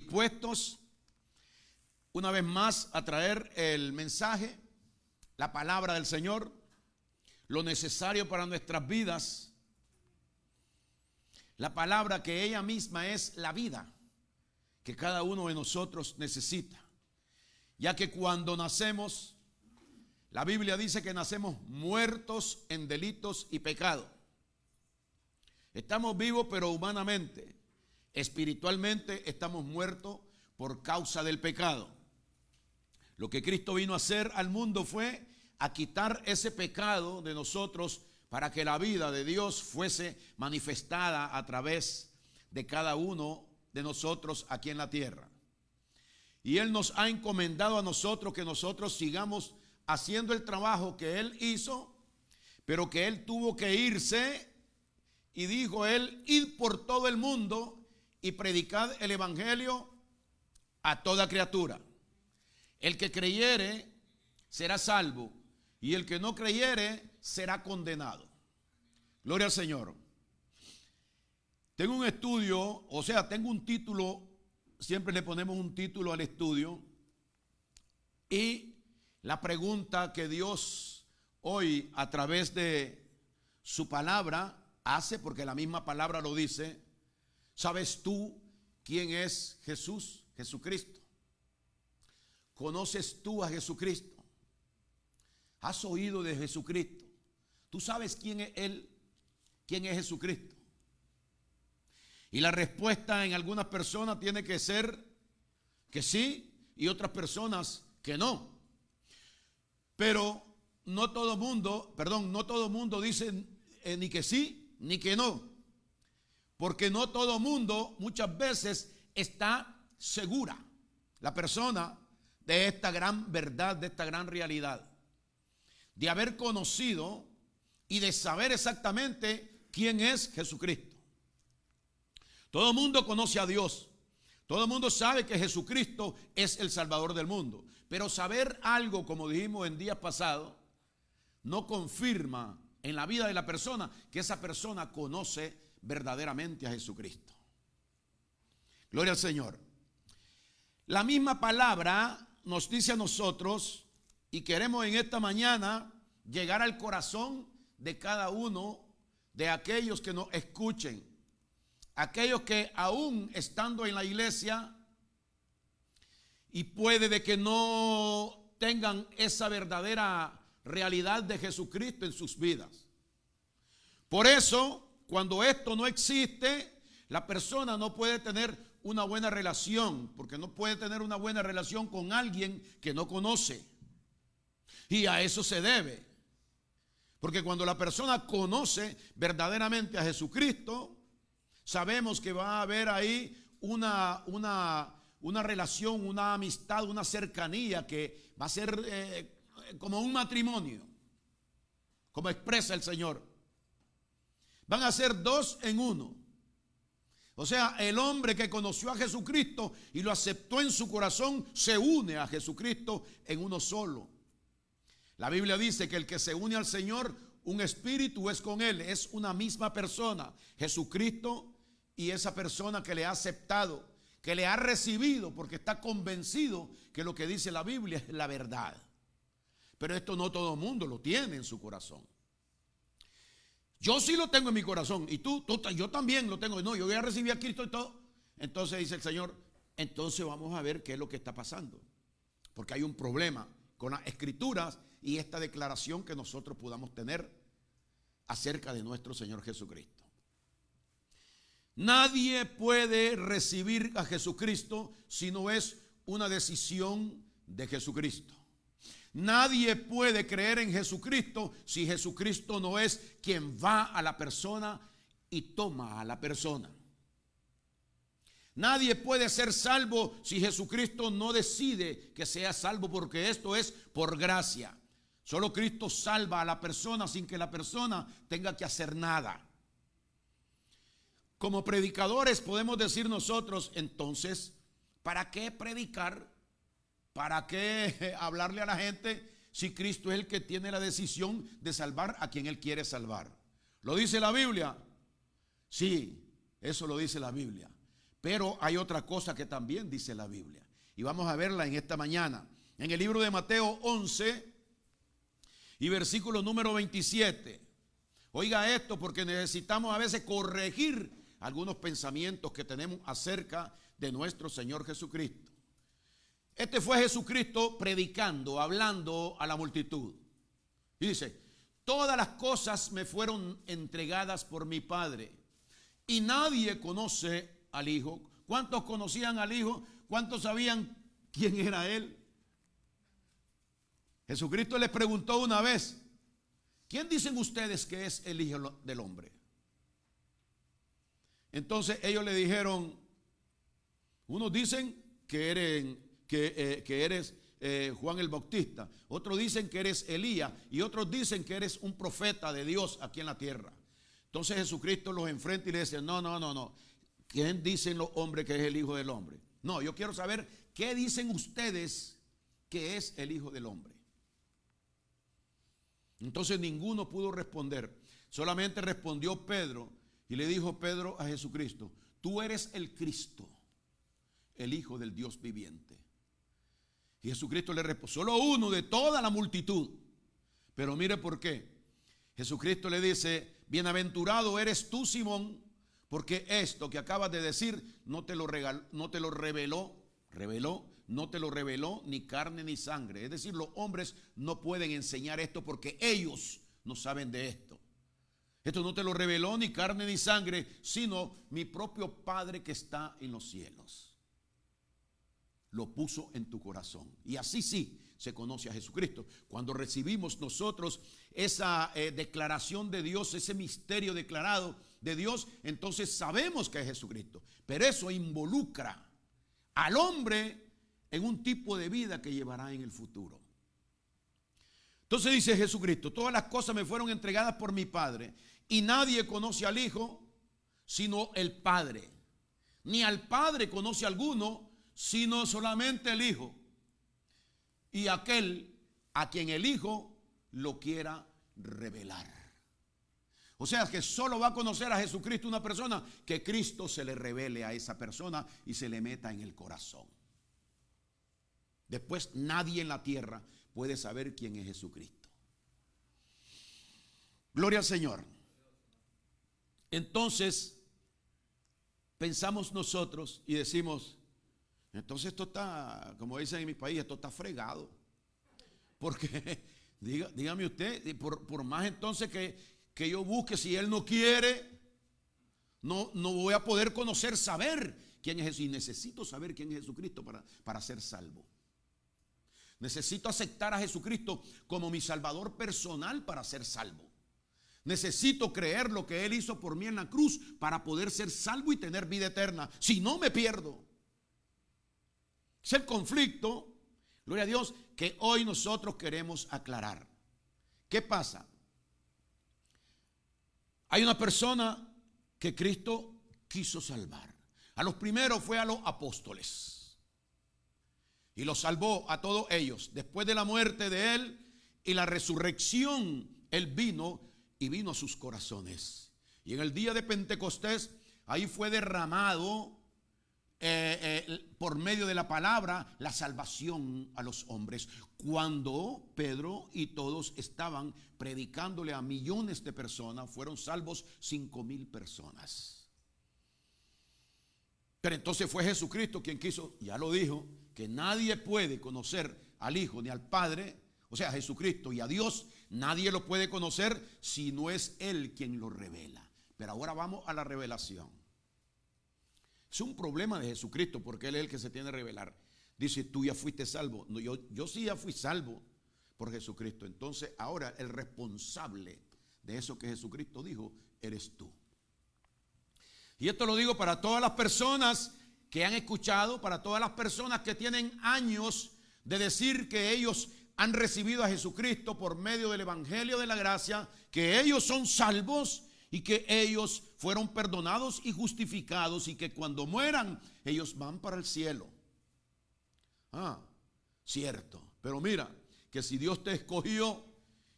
dispuestos una vez más a traer el mensaje, la palabra del Señor, lo necesario para nuestras vidas, la palabra que ella misma es la vida que cada uno de nosotros necesita, ya que cuando nacemos, la Biblia dice que nacemos muertos en delitos y pecados. Estamos vivos pero humanamente, espiritualmente estamos muertos por causa del pecado. Lo que Cristo vino a hacer al mundo fue a quitar ese pecado de nosotros para que la vida de Dios fuese manifestada a través de cada uno de nosotros aquí en la tierra. Y Él nos ha encomendado a nosotros que nosotros sigamos haciendo el trabajo que Él hizo, pero que Él tuvo que irse y dijo Él: id por todo el mundo y predicad el evangelio a toda criatura. El que creyere será salvo y el que no creyere será condenado. Gloria al Señor. Tengo un estudio, tengo un título, siempre le ponemos un título al estudio, y la pregunta que Dios hoy a través de su palabra hace, porque la misma palabra lo dice: ¿sabes tú quién es Jesús, Jesucristo? ¿Conoces tú a Jesucristo? ¿Has oído de Jesucristo? ¿Tú sabes quién es Él? ¿Quién es Jesucristo? Y la respuesta en algunas personas tiene que ser que sí, y otras personas que no. Pero no todo mundo dice ni que sí ni que no. Porque no todo mundo muchas veces está segura, la persona, de esta gran verdad, de esta gran realidad, de haber conocido y de saber exactamente quién es Jesucristo. Todo el mundo conoce a Dios, todo el mundo sabe que Jesucristo es el Salvador del mundo, pero saber algo, como dijimos en días pasados, no confirma en la vida de la persona que esa persona conoce verdaderamente a Jesucristo. Gloria al Señor. La misma palabra nos dice a nosotros, y queremos en esta mañana llegar al corazón de cada uno de aquellos que nos escuchen, aquellos que aún estando en la iglesia y puede de que no tengan esa verdadera realidad de Jesucristo en sus vidas. Por eso, cuando esto no existe, la persona no puede tener una buena relación, porque no puede tener una buena relación con alguien que no conoce. Y a eso se debe. Porque cuando la persona conoce verdaderamente a Jesucristo, sabemos que va a haber ahí una relación, una amistad, una cercanía que va a ser como un matrimonio, como expresa el Señor. Van a ser dos en uno. O sea, el hombre que conoció a Jesucristo y lo aceptó en su corazón, se une a Jesucristo en uno solo. La Biblia dice que el que se une al Señor, un espíritu es con Él, es una misma persona, Jesucristo, y esa persona que le ha aceptado, que le ha recibido, porque está convencido que lo que dice la Biblia es la verdad. Pero esto no todo el mundo lo tiene en su corazón. Yo sí lo tengo en mi corazón, y yo también lo tengo. No, yo voy a recibir a Cristo y todo. Entonces dice el Señor, entonces vamos a ver qué es lo que está pasando, porque hay un problema con las escrituras y esta declaración que nosotros podamos tener acerca de nuestro Señor Jesucristo. Nadie puede recibir a Jesucristo si no es una decisión de Jesucristo. Nadie puede creer en Jesucristo si Jesucristo no es quien va a la persona y toma a la persona. Nadie puede ser salvo si Jesucristo no decide que sea salvo, porque esto es por gracia. Solo Cristo salva a la persona sin que la persona tenga que hacer nada. Como predicadores podemos decir nosotros, entonces, ¿para qué predicar? ¿Para qué hablarle a la gente si Cristo es el que tiene la decisión de salvar a quien Él quiere salvar? ¿Lo dice la Biblia? Sí, eso lo dice la Biblia. Pero hay otra cosa que también dice la Biblia. Y vamos a verla en esta mañana. En el libro de Mateo 11 y versículo número 27. Oiga esto, porque necesitamos a veces corregir algunos pensamientos que tenemos acerca de nuestro Señor Jesucristo. Este fue Jesucristo predicando, hablando a la multitud. Y dice: todas las cosas me fueron entregadas por mi Padre, y nadie conoce al Hijo. ¿Cuántos conocían al Hijo? ¿Cuántos sabían quién era Él? Jesucristo les preguntó una vez: ¿quién dicen ustedes que es el Hijo del Hombre? Entonces ellos le dijeron: unos dicen que eres Juan el Bautista, otros dicen que eres Elías, y otros dicen que eres un profeta de Dios aquí en la tierra. Entonces Jesucristo los enfrenta y le dice: no. ¿Quién dicen los hombres que es el Hijo del Hombre? No, yo quiero saber qué dicen ustedes que es el Hijo del Hombre. Entonces ninguno pudo responder. Solamente respondió Pedro, y le dijo Pedro a Jesucristo: tú eres el Cristo, el Hijo del Dios viviente. Y Jesucristo le respondió, solo uno de toda la multitud. Pero mire por qué. Jesucristo le dice: bienaventurado eres tú, Simón, porque esto que acabas de decir no te lo reveló ni carne ni sangre. Es decir, los hombres no pueden enseñar esto porque ellos no saben de esto. Esto no te lo reveló ni carne ni sangre, sino mi propio Padre que está en los cielos. Lo puso en tu corazón. Y así sí se conoce a Jesucristo. Cuando recibimos nosotros esa declaración de Dios, ese misterio declarado de Dios, entonces sabemos que es Jesucristo. Pero eso involucra al hombre en un tipo de vida que llevará en el futuro. Entonces dice Jesucristo: todas las cosas me fueron entregadas por mi Padre, y nadie conoce al Hijo sino el Padre, ni al Padre conoce alguno sino solamente el Hijo, y aquel a quien el Hijo lo quiera revelar. O sea que solo va a conocer a Jesucristo una persona que Cristo se le revele a esa persona y se le meta en el corazón. Después nadie en la tierra puede saber quién es Jesucristo. Gloria al Señor. Entonces pensamos nosotros y decimos: entonces esto está, como dicen en mi país, esto está fregado. Porque dígame usted, por más entonces que yo busque, si Él no quiere, no voy a poder saber quién es Jesús. Y necesito saber quién es Jesucristo para ser salvo. Necesito aceptar a Jesucristo como mi Salvador personal para ser salvo. Necesito creer lo que Él hizo por mí en la cruz para poder ser salvo y tener vida eterna. Si no, me pierdo. Es el conflicto, gloria a Dios, que hoy nosotros queremos aclarar. ¿Qué pasa? Hay una persona que Cristo quiso salvar. A los primeros fue a los apóstoles, y los salvó a todos ellos. Después de la muerte de Él y la resurrección, Él vino a sus corazones. Y en el día de Pentecostés, ahí fue derramado por medio de la palabra la salvación a los hombres. Cuando Pedro y todos estaban predicándole a millones de personas, fueron salvos 5,000 personas. Pero entonces fue Jesucristo quien quiso, ya lo dijo, que nadie puede conocer al Hijo ni al Padre, o sea, a Jesucristo y a Dios, nadie lo puede conocer si no es Él quien lo revela. Pero ahora vamos a la revelación. Es un problema de Jesucristo porque Él es el que se tiene que revelar. Dice: tú ya fuiste salvo. No, yo sí ya fui salvo por Jesucristo. Entonces ahora el responsable de eso que Jesucristo dijo eres tú. Y esto lo digo para todas las personas que han escuchado, para todas las personas que tienen años de decir que ellos han recibido a Jesucristo por medio del Evangelio de la gracia, que ellos son salvos y que ellos fueron perdonados y justificados, y que cuando mueran ellos van para el cielo. Cierto, pero mira que si Dios te escogió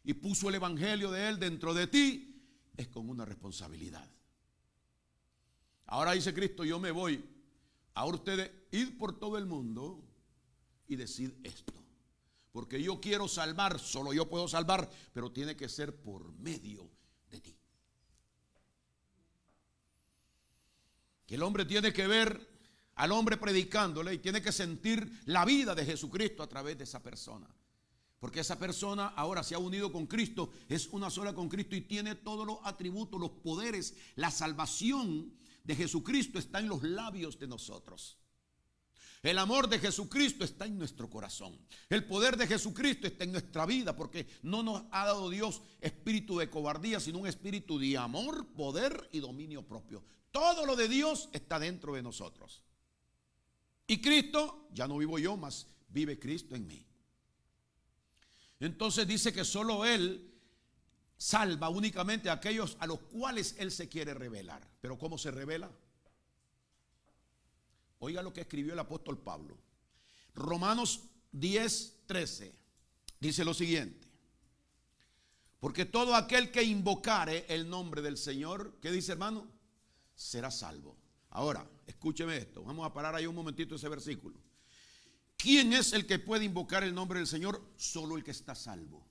y puso el Evangelio de Él dentro de ti, es con una responsabilidad. Ahora dice Cristo: yo me voy, Ahora ustedes, id por todo el mundo y decid esto. Porque yo quiero salvar, solo yo puedo salvar, pero tiene que ser por medio de ti. Que el hombre tiene que ver al hombre predicándole y tiene que sentir la vida de Jesucristo a través de esa persona. Porque esa persona ahora se ha unido con Cristo, es una sola con Cristo y tiene todos los atributos, los poderes, la salvación de Jesucristo está en los labios de nosotros. El amor de Jesucristo está en nuestro corazón. El poder de Jesucristo está en nuestra vida, porque no nos ha dado Dios espíritu de cobardía, sino un espíritu de amor, poder y dominio propio. Todo lo de Dios está dentro de nosotros. Y Cristo, ya no vivo yo, mas vive Cristo en mí. Entonces dice que solo Él salva únicamente a aquellos a los cuales Él se quiere revelar. Pero ¿cómo se revela? Oiga lo que escribió el apóstol Pablo. Romanos 10:13 dice lo siguiente: porque todo aquel que invocare el nombre del Señor, ¿qué dice, hermano? Será salvo. Ahora, escúcheme esto, vamos a parar ahí un momentito ese versículo. ¿Quién es el que puede invocar el nombre del Señor? Solo el que está salvo.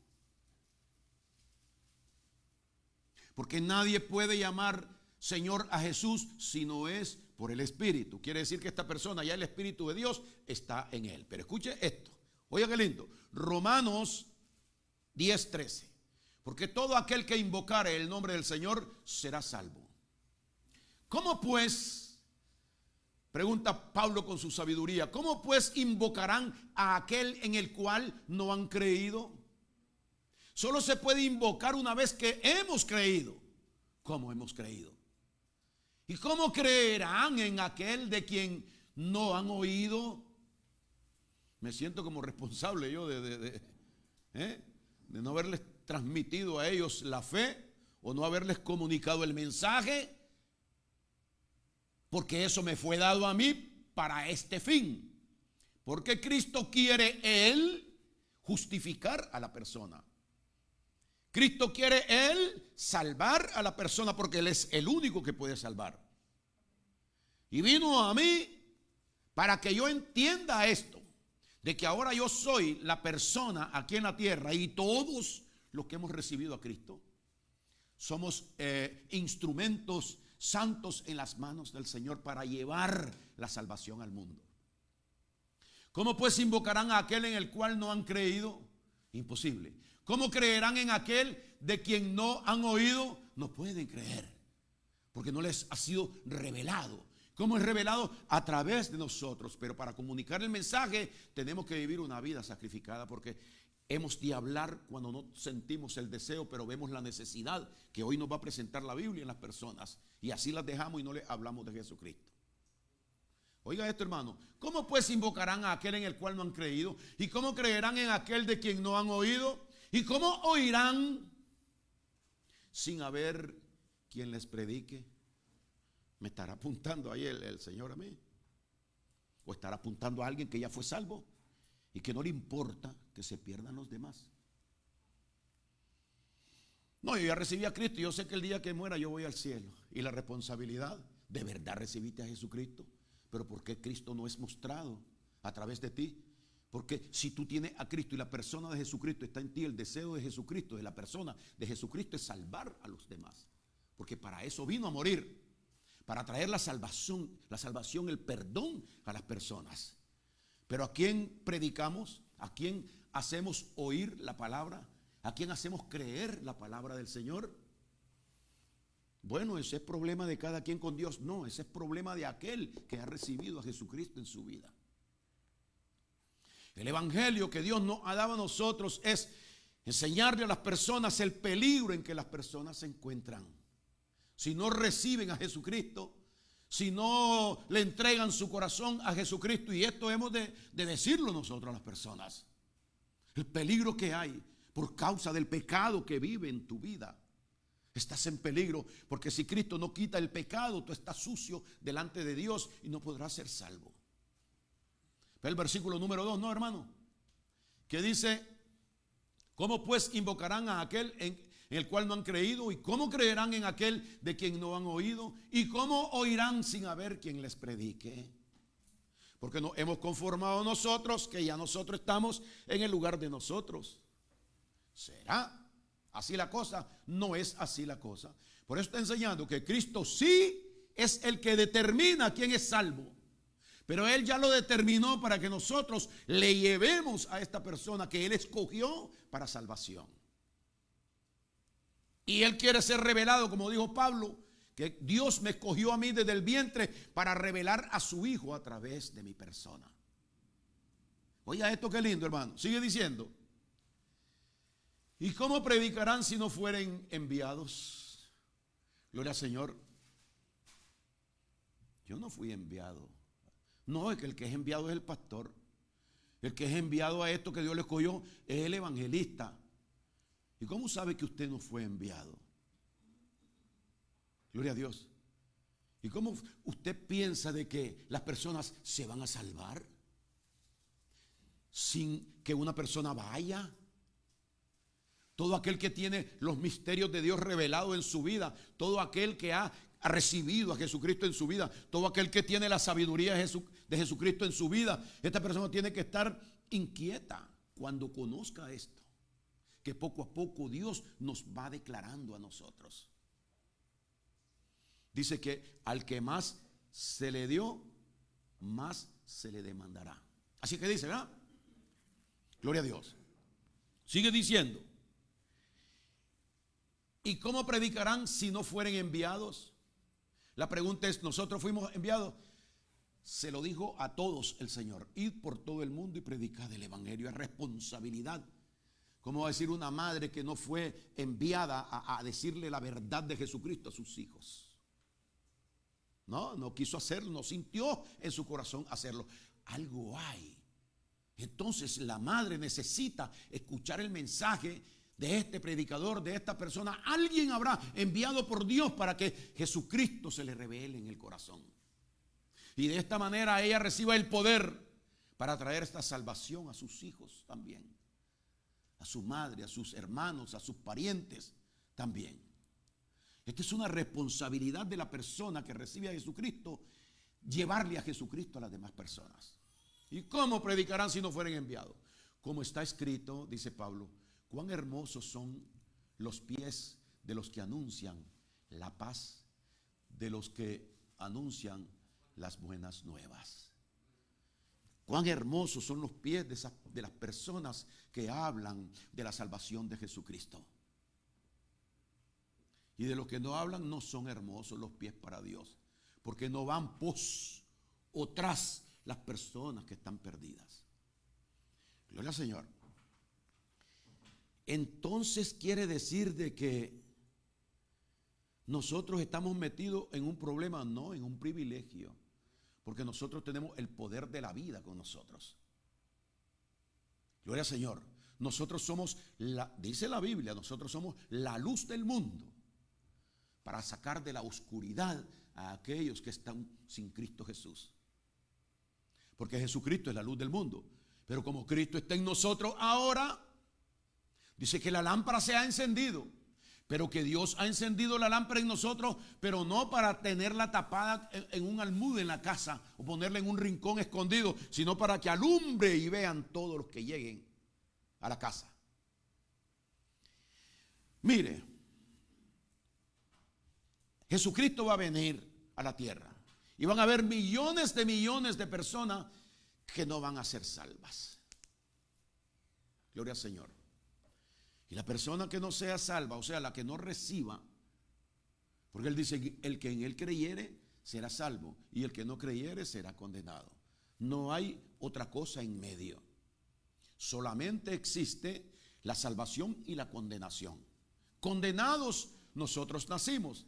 Porque nadie puede llamar Señor a Jesús si no es por el Espíritu. Quiere decir que esta persona, ya el Espíritu de Dios está en él. Pero escuche esto, oiga qué lindo. Romanos 10:13. Porque todo aquel que invocare el nombre del Señor será salvo. ¿Cómo pues, pregunta Pablo con su sabiduría, cómo pues invocarán a aquel en el cual no han creído? Solo se puede invocar una vez que hemos creído. ¿Cómo hemos creído? ¿Y cómo creerán en aquel de quien no han oído? Me siento como responsable yo de no haberles transmitido a ellos la fe o no haberles comunicado el mensaje, porque eso me fue dado a mí para este fin. Porque Cristo quiere Él justificar a la persona. Cristo quiere Él salvar a la persona porque Él es el único que puede salvar. Y vino a mí para que yo entienda esto, de que ahora yo soy la persona aquí en la tierra y todos los que hemos recibido a Cristo somos instrumentos santos en las manos del Señor para llevar la salvación al mundo. ¿Cómo pues invocarán a aquel en el cual no han creído? Imposible. ¿Cómo creerán en aquel de quien no han oído? No pueden creer, porque no les ha sido revelado. ¿Cómo es revelado? A través de nosotros. Pero para comunicar el mensaje tenemos que vivir una vida sacrificada, porque hemos de hablar cuando no sentimos el deseo, pero vemos la necesidad que hoy nos va a presentar la Biblia en las personas, y así las dejamos y no les hablamos de Jesucristo. Oiga esto, hermano. ¿Cómo pues invocarán a aquel en el cual no han creído? ¿Y cómo creerán en aquel de quien no han oído? ¿Y cómo oirán sin haber quien les predique? ¿Me estará apuntando ahí el Señor a mí? ¿O estará apuntando a alguien que ya fue salvo y que no le importa que se pierdan los demás? No, yo ya recibí a Cristo y yo sé que el día que muera yo voy al cielo. Y la responsabilidad, ¿de verdad recibiste a Jesucristo? Pero ¿por qué Cristo no es mostrado a través de ti? Porque si tú tienes a Cristo y la persona de Jesucristo está en ti, el deseo de Jesucristo, de la persona de Jesucristo, es salvar a los demás. Porque para eso vino a morir, para traer la salvación, el perdón a las personas. Pero ¿a quién predicamos? ¿A quién hacemos oír la palabra? ¿A quién hacemos creer la palabra del Señor? Bueno, ese es problema de cada quien con Dios. No, ese es problema de aquel que ha recibido a Jesucristo en su vida. El evangelio que Dios nos ha dado a nosotros es enseñarle a las personas el peligro en que las personas se encuentran. Si no reciben a Jesucristo, si no le entregan su corazón a Jesucristo, y esto hemos de decirlo nosotros a las personas, el peligro que hay por causa del pecado que vive en tu vida. Estás en peligro, porque si Cristo no quita el pecado, tú estás sucio delante de Dios y no podrás ser salvo. Ve el versículo número 2, ¿no, hermano? Que dice: ¿cómo pues invocarán a aquel en el cual no han creído? ¿Y cómo creerán en aquel de quien no han oído? ¿Y cómo oirán sin haber quien les predique? Porque nos hemos conformado nosotros, que ya nosotros estamos en el lugar de nosotros. ¿Será así la cosa? No es así la cosa. Por eso está enseñando que Cristo sí es el que determina quién es salvo. Pero Él ya lo determinó para que nosotros le llevemos a esta persona que Él escogió para salvación. Y Él quiere ser revelado, como dijo Pablo, que Dios me escogió a mí desde el vientre para revelar a su Hijo a través de mi persona. Oiga esto, qué lindo, hermano. Sigue diciendo. ¿Y cómo predicarán si no fueren enviados? Gloria al Señor. Yo no fui enviado. No, es que el que es enviado es el pastor. El que es enviado a esto que Dios le escogió es el evangelista. ¿Y cómo sabe que usted no fue enviado? Gloria a Dios. ¿Y cómo usted piensa de que las personas se van a salvar sin que una persona vaya? Todo aquel que tiene los misterios de Dios revelados en su vida, todo aquel que ha recibido a Jesucristo en su vida, todo aquel que tiene la sabiduría de Jesucristo en su vida, esta persona tiene que estar inquieta cuando conozca esto, que poco a poco Dios nos va declarando a nosotros. Dice que al que más se le dio, más se le demandará. Así que dice, ¿verdad? Gloria a Dios. Sigue diciendo. ¿Y cómo predicarán si no fueren enviados? La pregunta es, ¿nosotros fuimos enviados? Se lo dijo a todos el Señor. Id por todo el mundo y predicad el evangelio. Es responsabilidad. ¿Cómo va a decir una madre que no fue enviada a decirle la verdad de Jesucristo a sus hijos? No quiso hacerlo, no sintió en su corazón hacerlo. Algo hay. Entonces la madre necesita escuchar el mensaje de este predicador, de esta persona. Alguien habrá enviado por Dios para que Jesucristo se le revele en el corazón. Y de esta manera ella reciba el poder para traer esta salvación a sus hijos también. A su madre, a sus hermanos, a sus parientes también. Esta es una responsabilidad de la persona que recibe a Jesucristo, llevarle a Jesucristo a las demás personas. ¿Y cómo predicarán si no fueren enviados? Como está escrito, dice Pablo, cuán hermosos son los pies de los que anuncian la paz, de los que anuncian las buenas nuevas. Cuán hermosos son los pies de las personas que hablan de la salvación de Jesucristo. Y de los que no hablan, no son hermosos los pies para Dios, porque no van pos o tras las personas que están perdidas. Gloria al Señor. Entonces quiere decir de que nosotros estamos metidos en un problema, no, en un privilegio, porque nosotros tenemos el poder de la vida con nosotros. Gloria al Señor. Nosotros somos, dice la Biblia, nosotros somos la luz del mundo, para sacar de la oscuridad a aquellos que están sin Cristo Jesús. Porque Jesucristo es la luz del mundo. Pero como Cristo está en nosotros ahora, dice que la lámpara se ha encendido. Pero que Dios ha encendido la lámpara en nosotros, pero no para tenerla tapada en un almud en la casa o ponerla en un rincón escondido, sino para que alumbre y vean todos los que lleguen a la casa. Mire, Jesucristo va a venir a la tierra y van a haber millones de personas que no van a ser salvas. Gloria al Señor. Y la persona que no sea salva, o sea, la que no reciba, porque Él dice, el que en Él creyere será salvo y el que no creyere será condenado. No hay otra cosa en medio. Solamente existe la salvación y la condenación. Condenados nosotros nacimos,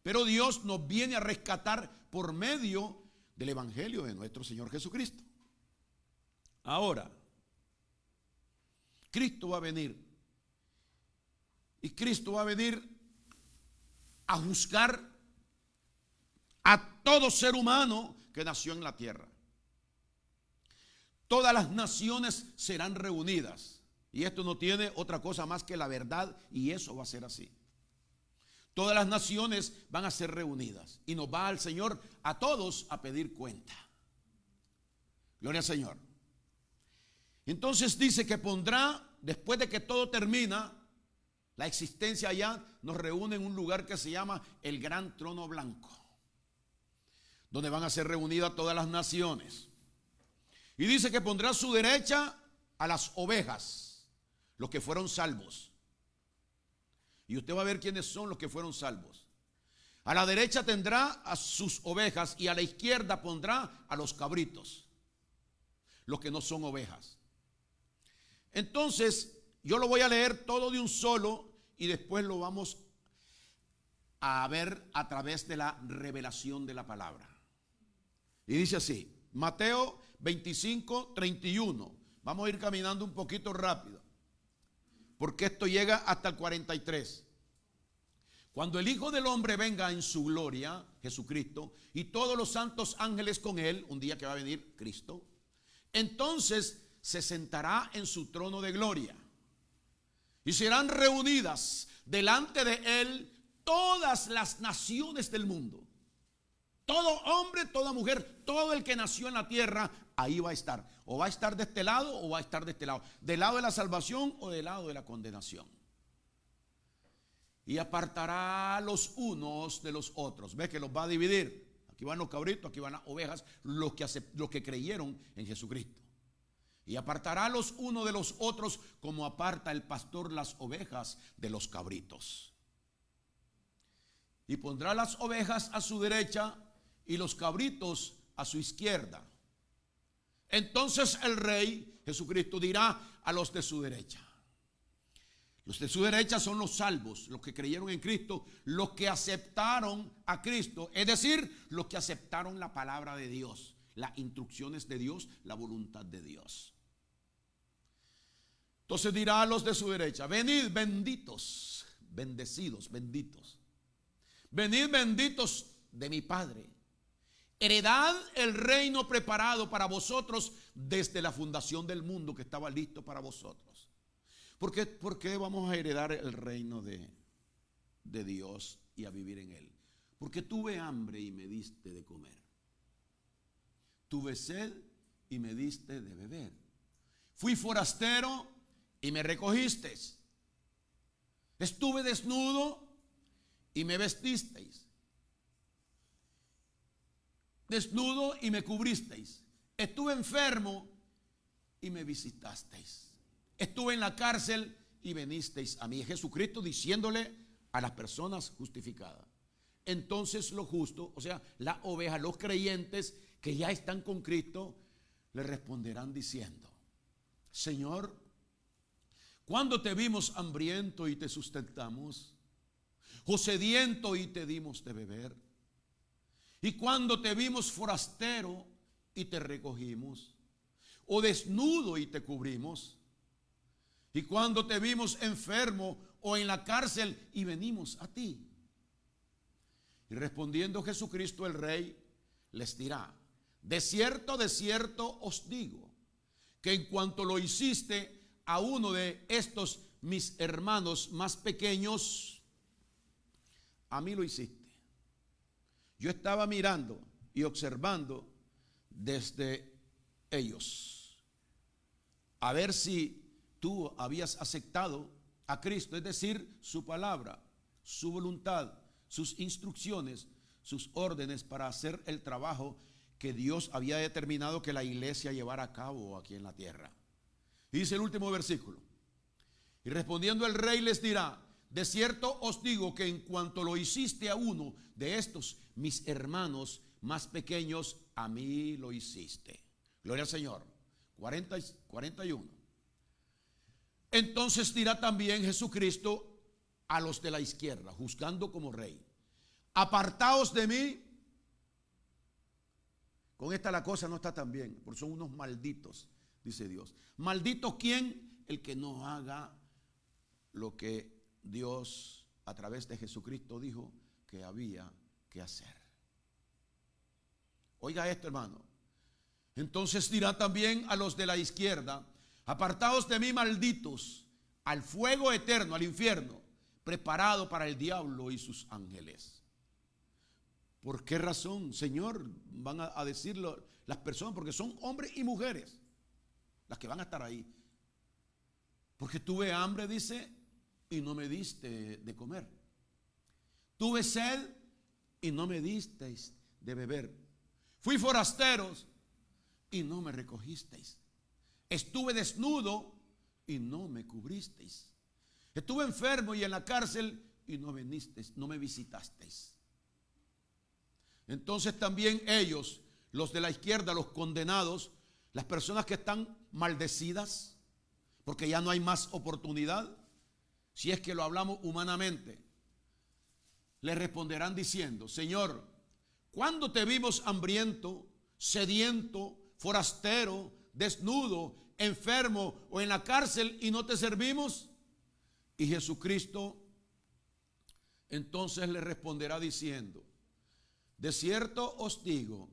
pero Dios nos viene a rescatar por medio del evangelio de nuestro Señor Jesucristo. Ahora, Cristo va a venir. Y Cristo va a venir a juzgar a todo ser humano que nació en la tierra. Todas las naciones serán reunidas. Y esto no tiene otra cosa más que la verdad, y eso va a ser así. Todas las naciones van a ser reunidas y nos va el Señor a todos a pedir cuenta. Gloria al Señor. Entonces dice que pondrá, después de que todo termina, la existencia allá nos reúne en un lugar que se llama el Gran Trono Blanco, donde van a ser reunidas todas las naciones. Y dice que pondrá a su derecha a las ovejas, los que fueron salvos. Y usted va a ver quiénes son los que fueron salvos. A la derecha tendrá a sus ovejas y a la izquierda pondrá a los cabritos, los que no son ovejas. Entonces, yo lo voy a leer todo de un solo y después lo vamos a ver a través de la revelación de la palabra. Y dice así, Mateo 25, 31. Vamos a ir caminando un poquito rápido, porque esto llega hasta el 43. Cuando el Hijo del Hombre venga en su gloria, Jesucristo, y todos los santos ángeles con él, un día que va a venir Cristo, entonces se sentará en su trono de gloria. Y serán reunidas delante de él todas las naciones del mundo. Todo hombre, toda mujer, todo el que nació en la tierra, ahí va a estar. O va a estar de este lado o va a estar de este lado. Del lado de la salvación o del lado de la condenación. Y apartará los unos de los otros. ¿Ves que los va a dividir? Aquí van los cabritos, aquí van las ovejas, los que creyeron en Jesucristo. Y apartará los unos de los otros como aparta el pastor las ovejas de los cabritos. Y pondrá las ovejas a su derecha y los cabritos a su izquierda. Entonces el Rey Jesucristo dirá a los de su derecha. Los de su derecha son los salvos, los que creyeron en Cristo, los que aceptaron a Cristo, es decir, los que aceptaron la palabra de Dios, las instrucciones de Dios, la voluntad de Dios. Entonces dirá a los de su derecha, venid benditos, bendecidos, benditos. Venid benditos de mi Padre. Heredad el reino preparado para vosotros desde la fundación del mundo, que estaba listo para vosotros. ¿Por qué vamos a heredar el reino de Dios y a vivir en él? Porque tuve hambre y me diste de comer. Tuve sed y me diste de beber. Fui forastero y me recogisteis. Estuve desnudo y me vestisteis. Desnudo y me cubristeis. Estuve enfermo y me visitasteis. Estuve en la cárcel y venisteis a mí. Jesucristo diciéndole a las personas justificadas. Entonces los justos, o sea, las ovejas, los creyentes que ya están con Cristo, le responderán diciendo, Señor, ¿cuándo te vimos hambriento y te sustentamos? ¿O sediento y te dimos de beber? ¿Y cuándo te vimos forastero y te recogimos? ¿O desnudo y te cubrimos? ¿Y cuándo te vimos enfermo o en la cárcel y venimos a ti? Y respondiendo Jesucristo el Rey les dirá, de cierto os digo, que en cuanto lo hiciste a uno de estos mis hermanos más pequeños, a mí lo hiciste. Yo estaba mirando y observando desde ellos, a ver si tú habías aceptado a Cristo, es decir, su palabra, su voluntad, sus instrucciones, sus órdenes para hacer el trabajo que Dios había determinado que la iglesia llevara a cabo aquí en la tierra. Y dice el último versículo, y respondiendo el Rey les dirá, de cierto os digo que en cuanto lo hiciste a uno de estos mis hermanos más pequeños, a mí lo hiciste. Gloria al Señor. 41. Entonces dirá también Jesucristo a los de la izquierda, juzgando como Rey, apartaos de mí. Con esta la cosa no está tan bien, porque son unos malditos, dice Dios. ¿Maldito quién? El que no haga lo que Dios a través de Jesucristo dijo que había que hacer. Oiga esto, hermano. Entonces dirá también a los de la izquierda, apartaos de mí, malditos, al fuego eterno, al infierno, preparado para el diablo y sus ángeles. ¿Por qué razón, Señor? Van a decirlo las personas, porque son hombres y mujeres las que van a estar ahí. Porque tuve hambre, dice, y no me diste de comer. Tuve sed y no me disteis de beber. Fui forasteros y no me recogisteis. Estuve desnudo y no me cubristeis. Estuve enfermo y en la cárcel y no vinisteis, no me visitasteis. Entonces también ellos, los de la izquierda, los condenados, las personas que están maldecidas, porque ya no hay más oportunidad, si es que lo hablamos humanamente, le responderán diciendo: Señor, ¿cuándo te vimos hambriento, sediento, forastero, desnudo, enfermo o en la cárcel y no te servimos? Y Jesucristo entonces le responderá diciendo: de cierto os digo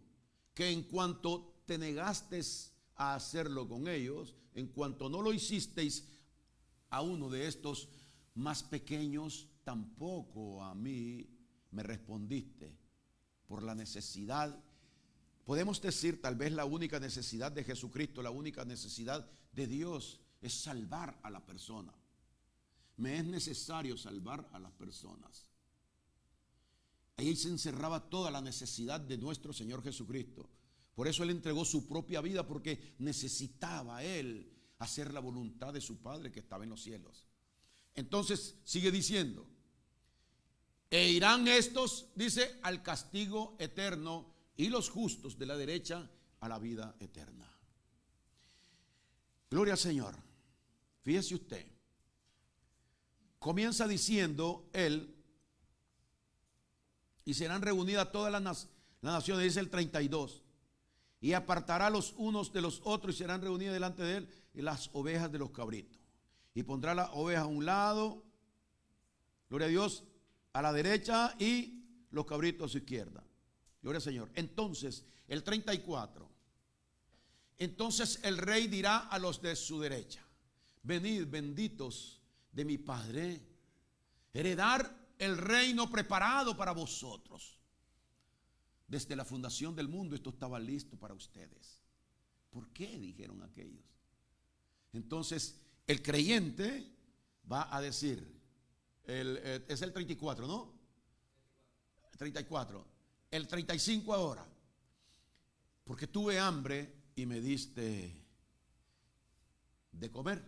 que en cuanto te negasteis a hacerlo con ellos, en cuanto no lo hicisteis a uno de estos más pequeños, tampoco a mí me respondiste. Por la necesidad, podemos decir tal vez la única necesidad de Jesucristo, la única necesidad de Dios es salvar a la persona. Me es necesario salvar a las personas. Ahí se encerraba toda la necesidad de nuestro Señor Jesucristo. Por eso Él entregó su propia vida, porque necesitaba Él hacer la voluntad de su Padre que estaba en los cielos. Entonces sigue diciendo: e irán estos, dice, al castigo eterno, y los justos de la derecha a la vida eterna. Gloria al Señor. Fíjese usted, comienza diciendo Él: y serán reunidas todas las naciones, dice el 32, y apartará los unos de los otros, y serán reunidas delante de Él las ovejas de los cabritos, y pondrá las ovejas a un lado, gloria a Dios, a la derecha, y los cabritos a su izquierda. Gloria al Señor. Entonces, el 34, entonces el rey dirá a los de su derecha: venid, benditos de mi Padre, heredar el reino preparado para vosotros. Desde la fundación del mundo esto estaba listo para ustedes. ¿Por qué?, dijeron aquellos. Entonces el creyente va a decir, es el 34, ¿no? 34. El 35 ahora: porque tuve hambre y me diste de comer.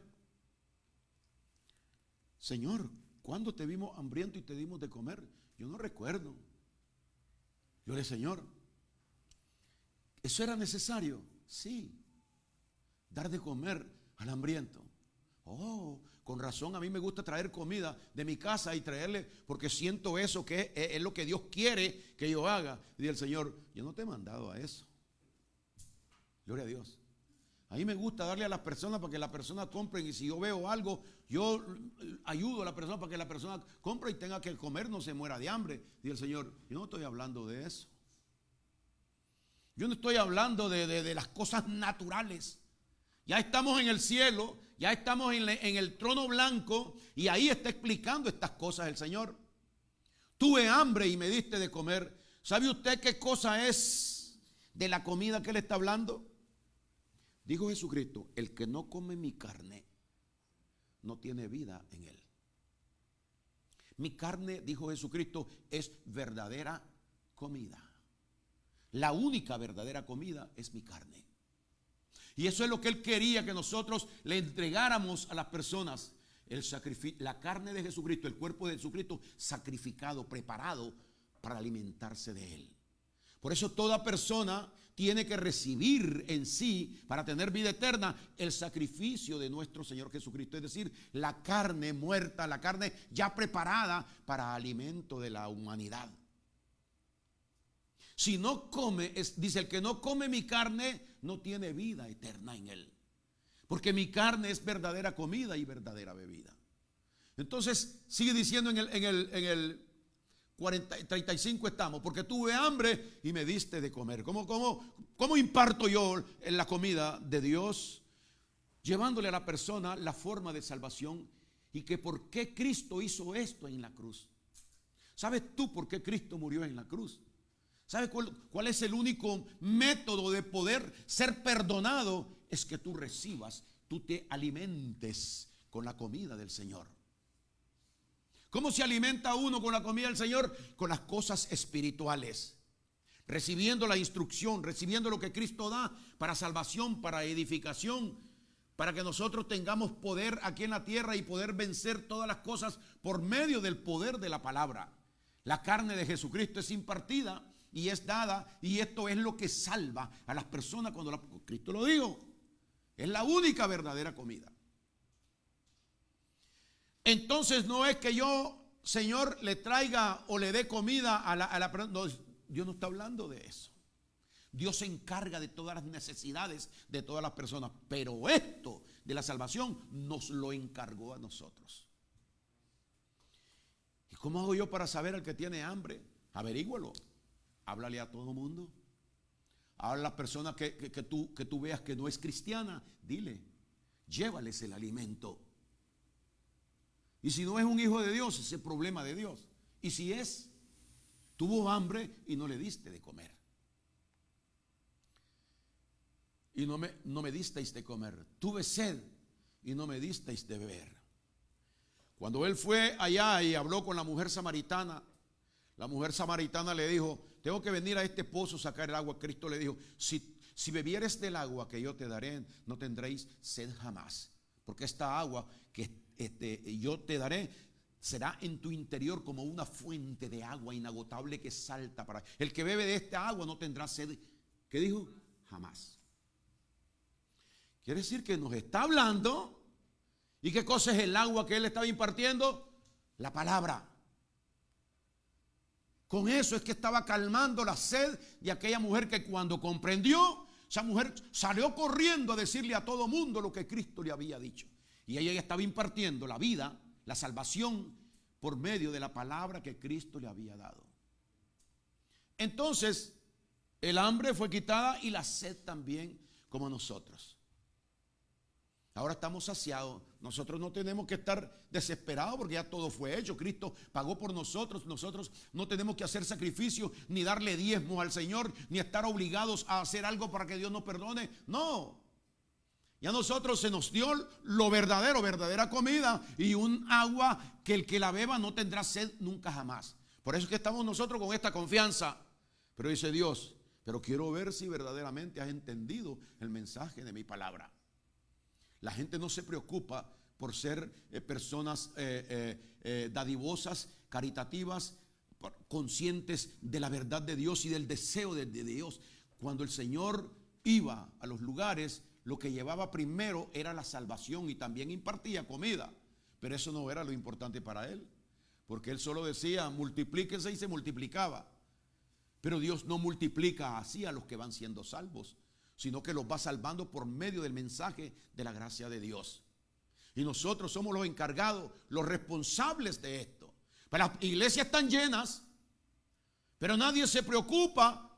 Señor, ¿cuándo te vimos hambriento y te dimos de comer? Yo no recuerdo. Yo le dije: Señor, ¿eso era necesario? Sí, dar de comer al hambriento. Oh, con razón a mí me gusta traer comida de mi casa y traerle, porque siento eso que es lo que Dios quiere que yo haga. Y el Señor: yo no te he mandado a eso. Gloria a Dios. A mí me gusta darle a las personas para que las personas compren, y si yo veo algo, yo ayudo a la persona para que la persona compre y tenga que comer, no se muera de hambre. Y el Señor: yo no estoy hablando de eso. Yo no estoy hablando de las cosas naturales. Ya estamos en el cielo, ya estamos en el trono blanco, y ahí está explicando estas cosas el Señor. Tuve hambre y me diste de comer. ¿Sabe usted qué cosa es de la comida que Él está hablando? Dijo Jesucristo: el que no come mi carne no tiene vida en él. Mi carne, dijo Jesucristo, es verdadera comida. La única verdadera comida es mi carne. Y eso es lo que Él quería que nosotros le entregáramos a las personas. La carne de Jesucristo, el cuerpo de Jesucristo sacrificado, preparado para alimentarse de Él. Por eso toda persona tiene que recibir en sí, para tener vida eterna, el sacrificio de nuestro Señor Jesucristo. Es decir, la carne muerta, la carne ya preparada para alimento de la humanidad. Si no come, dice, el que no come mi carne no tiene vida eterna en él. Porque mi carne es verdadera comida y verdadera bebida. Entonces sigue diciendo en el 35 estamos: porque tuve hambre y me diste de comer. ¿Cómo imparto yo en la comida de Dios? Llevándole a la persona la forma de salvación, y que por qué Cristo hizo esto en la cruz. ¿Sabes tú por qué Cristo murió en la cruz? ¿Sabe cuál es el único método de poder ser perdonado? Es que tú recibas, tú te alimentes con la comida del Señor. ¿Cómo se alimenta uno con la comida del Señor? Con las cosas espirituales. Recibiendo la instrucción, recibiendo lo que Cristo da para salvación, para edificación, para que nosotros tengamos poder aquí en la tierra y poder vencer todas las cosas por medio del poder de la palabra. La carne de Jesucristo es impartida y es dada, y esto es lo que salva a las personas cuando Cristo lo dijo. Es la única verdadera comida. Entonces no es que yo, Señor, le traiga o le dé comida a la persona. No, Dios no está hablando de eso. Dios se encarga de todas las necesidades de todas las personas. Pero esto de la salvación nos lo encargó a nosotros. ¿Y cómo hago yo para saber al que tiene hambre? Averígualo. Háblale a todo mundo. A las personas que tú veas que no es cristiana, dile, llévales el alimento. Y si no es un hijo de Dios, ese es el problema de Dios. Y si es, tuvo hambre y no le diste de comer. Y no me disteis de comer. Tuve sed y no me disteis de beber. Cuando él fue allá y habló con la mujer samaritana, la mujer samaritana le dijo, tengo que venir a este pozo a sacar el agua. Cristo le dijo, si bebieres del agua que yo te daré, no tendréis sed jamás. Porque esta agua que yo te daré será en tu interior como una fuente de agua inagotable que salta para. El que bebe de esta agua no tendrá sed. ¿Qué dijo? Jamás. Quiere decir que nos está hablando. ¿Y qué cosa es el agua que él estaba impartiendo? La palabra. Con eso es que estaba calmando la sed de aquella mujer que cuando comprendió, esa mujer salió corriendo a decirle a todo mundo lo que Cristo le había dicho. Y ella estaba impartiendo la vida, la salvación, por medio de la palabra que Cristo le había dado. Entonces, el hambre fue quitada y la sed también, como nosotros. Ahora estamos saciados. Nosotros no tenemos que estar desesperados porque ya todo fue hecho. Cristo pagó por nosotros. Nosotros no tenemos que hacer sacrificios, ni darle diezmos al Señor, ni estar obligados a hacer algo para que Dios nos perdone. No. Ya a nosotros se nos dio lo verdadero, verdadera comida y un agua que el que la beba no tendrá sed nunca jamás. Por eso es que estamos nosotros con esta confianza. Pero dice Dios, pero quiero ver si verdaderamente has entendido el mensaje de mi palabra. La gente no se preocupa por ser personas dadivosas, caritativas, conscientes de la verdad de Dios y del deseo de Dios. Cuando el Señor iba a los lugares, lo que llevaba primero era la salvación y también impartía comida. Pero eso no era lo importante para él, porque él solo decía, multiplíquense, y se multiplicaba. Pero Dios no multiplica así a los que van siendo salvos, sino que los va salvando por medio del mensaje de la gracia de Dios. Y nosotros somos los encargados, los responsables de esto. Pero las iglesias están llenas, pero nadie se preocupa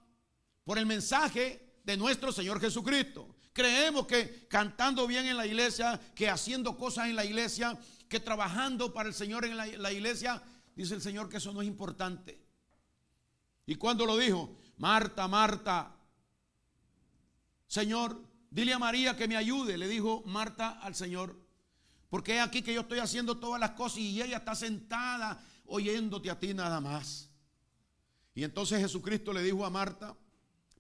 por el mensaje de nuestro Señor Jesucristo. Creemos que cantando bien en la iglesia, que haciendo cosas en la iglesia, que trabajando para el Señor en la iglesia, dice el Señor que eso no es importante. ¿Y cuándo lo dijo? Marta, Marta, Señor, dile a María que me ayude, le dijo Marta al Señor, porque es aquí que yo estoy haciendo todas las cosas y ella está sentada oyéndote a ti nada más. Y entonces Jesucristo le dijo a Marta,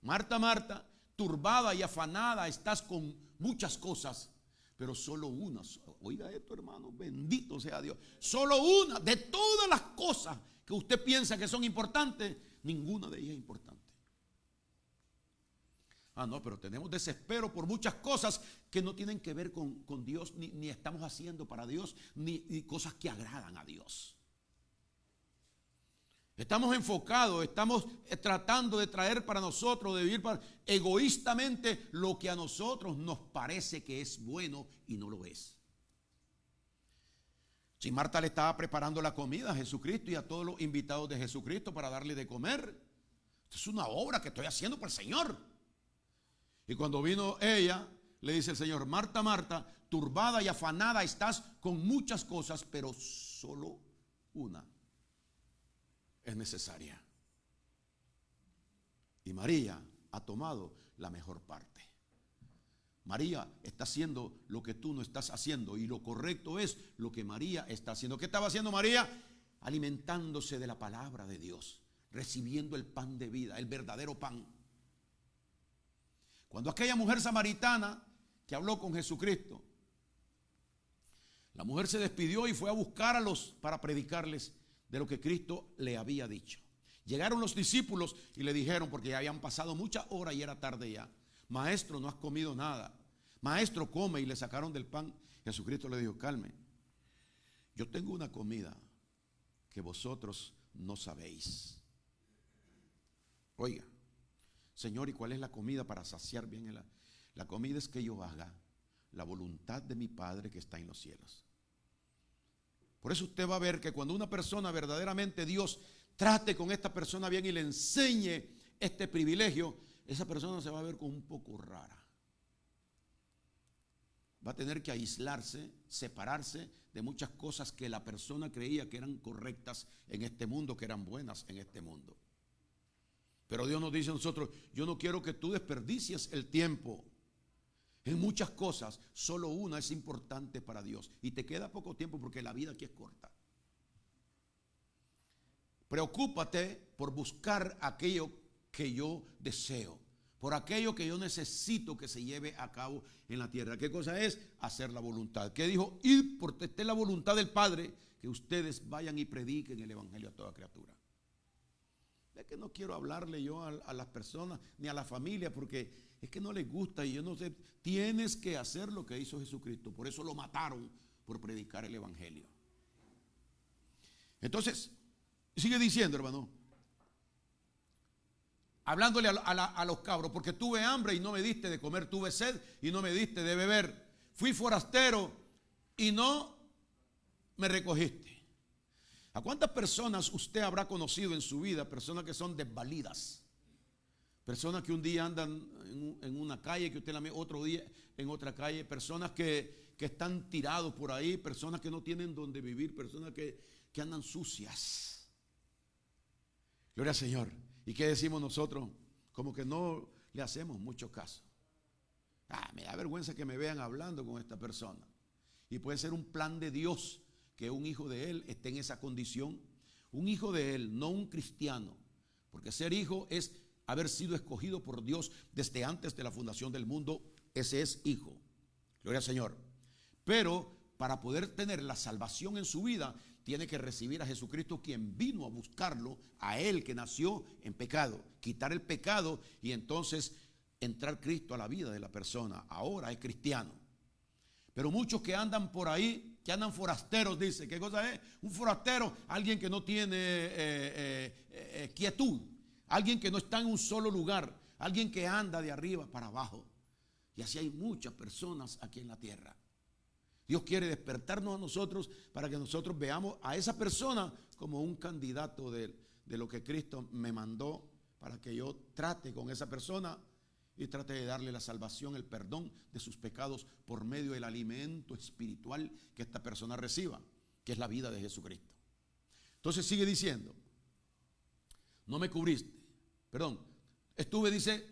Marta, Marta, turbada y afanada estás con muchas cosas, pero solo una. Oiga esto, hermano, bendito sea Dios. Solo una de todas las cosas que usted piensa que son importantes, ninguna de ellas es importante. Ah, no, pero tenemos desespero por muchas cosas que no tienen que ver con Dios, ni estamos haciendo para Dios, ni cosas que agradan a Dios. Estamos enfocados, estamos tratando de traer para nosotros, de vivir egoístamente lo que a nosotros nos parece que es bueno y no lo es. Si Marta le estaba preparando la comida a Jesucristo y a todos los invitados de Jesucristo para darle de comer, esto es una obra que estoy haciendo por el Señor. Y cuando vino ella, le dice el Señor, Marta, Marta, turbada y afanada estás con muchas cosas, pero solo una es necesaria. Y María ha tomado la mejor parte. María está haciendo lo que tú no estás haciendo, y lo correcto es lo que María está haciendo. ¿Qué estaba haciendo María? Alimentándose de la palabra de Dios, recibiendo el pan de vida, el verdadero pan. Cuando aquella mujer samaritana que habló con Jesucristo, la mujer se despidió y fue a buscar para predicarles de lo que Cristo le había dicho. Llegaron los discípulos y le dijeron, porque ya habían pasado muchas horas y era tarde ya: maestro, no has comido nada. Maestro, come. Y le sacaron del pan. Jesucristo le dijo: calme, yo tengo una comida que vosotros no sabéis. Oiga, Señor, ¿y cuál es la comida para saciar bien? La comida es que yo haga la voluntad de mi Padre que está en los cielos. Por eso usted va a ver que cuando una persona verdaderamente Dios trate con esta persona bien y le enseñe este privilegio, esa persona se va a ver como un poco rara. Va a tener que aislarse, separarse de muchas cosas que la persona creía que eran correctas en este mundo, que eran buenas en este mundo. Pero Dios nos dice a nosotros: yo no quiero que tú desperdicies el tiempo en muchas cosas, solo una es importante para Dios. Y te queda poco tiempo porque la vida aquí es corta. Preocúpate por buscar aquello que yo deseo, por aquello que yo necesito que se lleve a cabo en la tierra. ¿Qué cosa es? Hacer la voluntad. ¿Qué dijo? Ir porque esté la voluntad del Padre, que ustedes vayan y prediquen el evangelio a toda criatura. Es que no quiero hablarle yo a las personas ni a la familia, porque es que no les gusta y yo no sé. Tienes que hacer lo que hizo Jesucristo. Por eso lo mataron, por predicar el evangelio. Entonces, sigue diciendo, hermano, hablándole a los cabros: porque tuve hambre y no me diste de comer, tuve sed y no me diste de beber, fui forastero y no me recogiste. ¿A cuántas personas usted habrá conocido en su vida? Personas que son desvalidas, personas que un día andan en una calle, que usted la ve otro día en otra calle, personas que están tirados por ahí, personas que no tienen donde vivir, personas que andan sucias. Gloria al Señor. ¿Y qué decimos nosotros? Como que no le hacemos mucho caso. Me da vergüenza que me vean hablando con esta persona. Y puede ser un plan de Dios que un hijo de Él esté en esa condición. Un hijo de Él, no un cristiano. Porque ser hijo es haber sido escogido por Dios desde antes de la fundación del mundo. Ese es hijo. Gloria al Señor. Pero para poder tener la salvación en su vida, tiene que recibir a Jesucristo, quien vino a buscarlo, a Él que nació en pecado, quitar el pecado y entonces entrar Cristo a la vida de la persona. Ahora es cristiano. Pero muchos que andan por ahí, que andan forasteros, dice. ¿Qué cosa es? Un forastero, alguien que no tiene quietud, alguien que no está en un solo lugar, alguien que anda de arriba para abajo. Y así hay muchas personas aquí en la tierra. Dios quiere despertarnos a nosotros para que nosotros veamos a esa persona como un candidato de lo que Cristo me mandó, para que yo trate con esa persona y trate de darle la salvación, el perdón de sus pecados por medio del alimento espiritual que esta persona reciba, que es la vida de Jesucristo. Entonces sigue diciendo: no me cubriste, dice,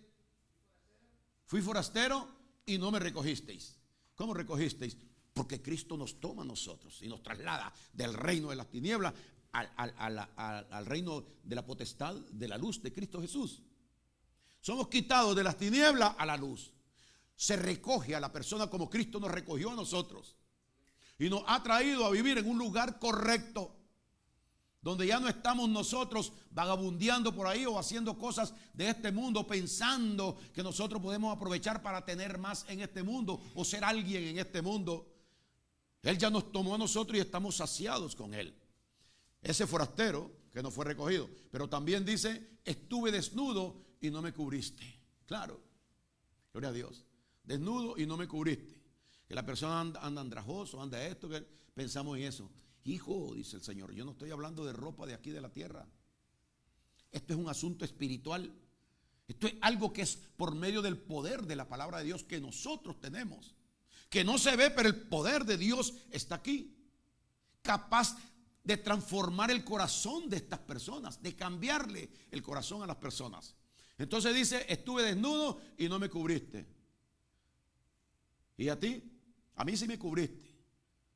fui forastero y no me recogisteis. ¿Cómo recogisteis? Porque Cristo nos toma a nosotros y nos traslada del reino de las tinieblas al reino de la potestad de la luz de Cristo Jesús. Somos quitados de las tinieblas a la luz. Se recoge a la persona como Cristo nos recogió a nosotros y nos ha traído a vivir en un lugar correcto, donde ya no estamos nosotros vagabundeando por ahí o haciendo cosas de este mundo, pensando que nosotros podemos aprovechar para tener más en este mundo o ser alguien en este mundo. Él ya nos tomó a nosotros y estamos saciados con Él. Ese forastero que no fue recogido. Pero también dice: estuve desnudo y no me cubriste. Claro, gloria a Dios. Desnudo y no me cubriste. Que la persona anda andrajoso, anda esto, que pensamos en eso. Hijo, dice el Señor, yo no estoy hablando de ropa de aquí de la tierra. Esto es un asunto espiritual. Esto es algo que es por medio del poder de la palabra de Dios que nosotros tenemos. Que no se ve, pero el poder de Dios está aquí. Capaz de transformar el corazón de estas personas, de cambiarle el corazón a las personas. Entonces dice, estuve desnudo y no me cubriste. ¿Y a ti? A mí sí me cubriste.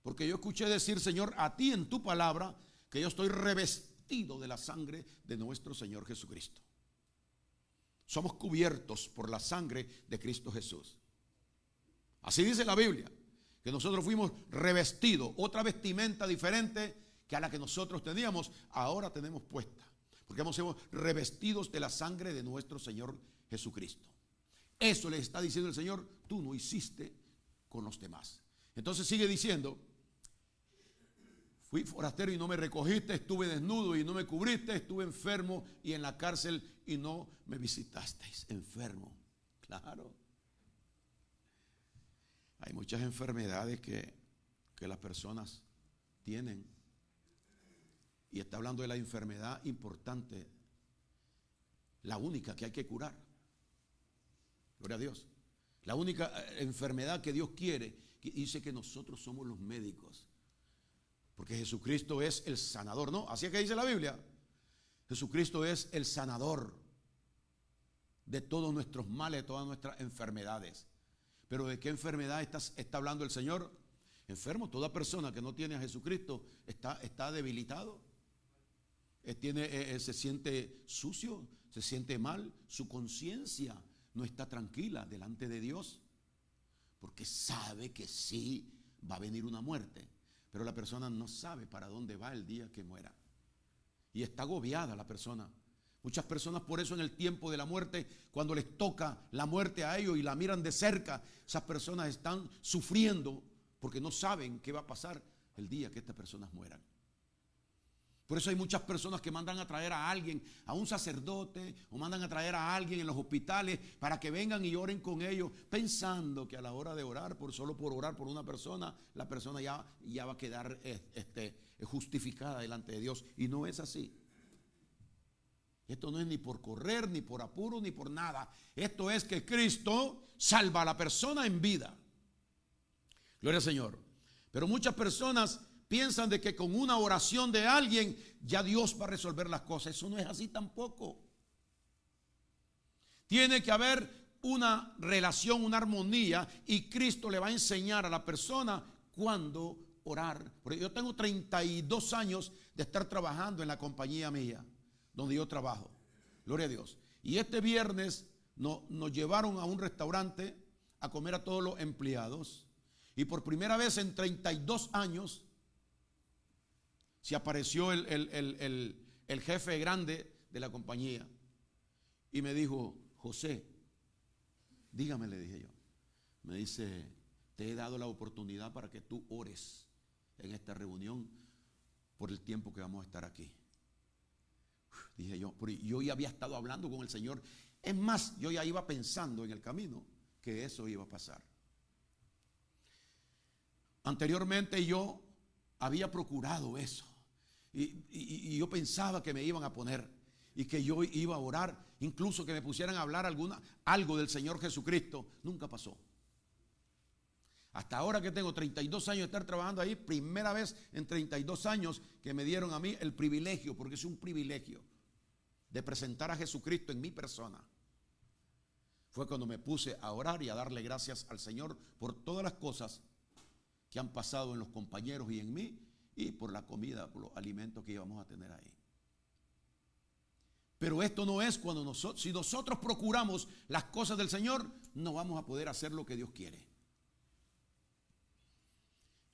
Porque yo escuché decir, Señor, a ti en tu palabra, que yo estoy revestido de la sangre de nuestro Señor Jesucristo. Somos cubiertos por la sangre de Cristo Jesús. Así dice la Biblia, que nosotros fuimos revestidos, otra vestimenta diferente que a la que nosotros teníamos, ahora tenemos puesta. Porque hemos sido revestidos de la sangre de nuestro Señor Jesucristo. Eso le está diciendo el Señor, tú no hiciste con los demás. Entonces sigue diciendo, fui forastero y no me recogiste, estuve desnudo y no me cubriste, estuve enfermo y en la cárcel y no me visitasteis. Enfermo, claro. Hay muchas enfermedades que las personas tienen. Y está hablando de la enfermedad importante, la única que hay que curar. Gloria a Dios. La única enfermedad que Dios quiere, que dice que nosotros somos los médicos. Porque Jesucristo es el sanador, ¿no? Así es que dice la Biblia. Jesucristo es el sanador de todos nuestros males, de todas nuestras enfermedades. Pero ¿de qué enfermedad está hablando el Señor? Enfermo, toda persona que no tiene a Jesucristo está debilitado. Se siente sucio, se siente mal, su conciencia no está tranquila delante de Dios, porque sabe que sí va a venir una muerte, pero la persona no sabe para dónde va el día que muera. Y está agobiada la persona. Muchas personas por eso en el tiempo de la muerte, cuando les toca la muerte a ellos y la miran de cerca, esas personas están sufriendo porque no saben qué va a pasar el día que estas personas mueran. Por eso hay muchas personas que mandan a traer a alguien, a un sacerdote, o mandan a traer a alguien en los hospitales para que vengan y oren con ellos, pensando que a la hora de orar, solo por orar por una persona, la persona ya va a quedar justificada delante de Dios. Y no es así. Esto no es ni por correr, ni por apuro, ni por nada. Esto es que Cristo salva a la persona en vida. Gloria al Señor. Pero muchas personas piensan de que con una oración de alguien ya Dios va a resolver las cosas. Eso no es así tampoco. Tiene que haber una relación, una armonía, y Cristo le va a enseñar a la persona cuándo orar. Porque yo tengo 32 años de estar trabajando en la compañía mía, donde yo trabajo. Gloria a Dios. Y este viernes nos llevaron a un restaurante a comer a todos los empleados. Y por primera vez en 32 años se apareció el jefe grande de la compañía y me dijo, José, dígame, le dije yo. Me dice, te he dado la oportunidad para que tú ores en esta reunión por el tiempo que vamos a estar aquí. Dije yo ya había estado hablando con el Señor. Es más, yo ya iba pensando en el camino que eso iba a pasar. Anteriormente yo había procurado eso. Y yo pensaba que me iban a poner y que yo iba a orar, incluso que me pusieran a hablar algo del Señor Jesucristo. Nunca pasó. Hasta ahora que tengo 32 años de estar trabajando ahí, primera vez en 32 años que me dieron a mí el privilegio, porque es un privilegio, de presentar a Jesucristo en mi persona. Fue cuando me puse a orar y a darle gracias al Señor por todas las cosas que han pasado en los compañeros y en mí, y por la comida, por los alimentos que íbamos a tener ahí. Pero esto no es cuando si nosotros procuramos las cosas del Señor, no vamos a poder hacer lo que Dios quiere.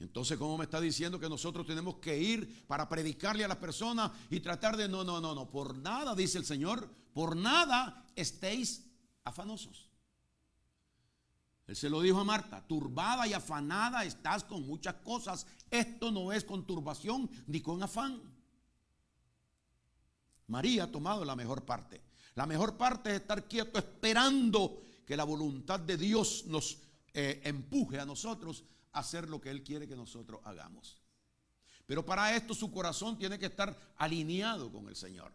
Entonces, ¿cómo me está diciendo que nosotros tenemos que ir para predicarle a las personas y tratar de no, por nada, dice el Señor, por nada estéis afanosos? Él se lo dijo a Marta, turbada y afanada estás con muchas cosas. Esto no es con turbación ni con afán. María ha tomado la mejor parte. La mejor parte es estar quieto esperando que la voluntad de Dios nos empuje a nosotros a hacer lo que Él quiere que nosotros hagamos. Pero para esto su corazón tiene que estar alineado con el Señor.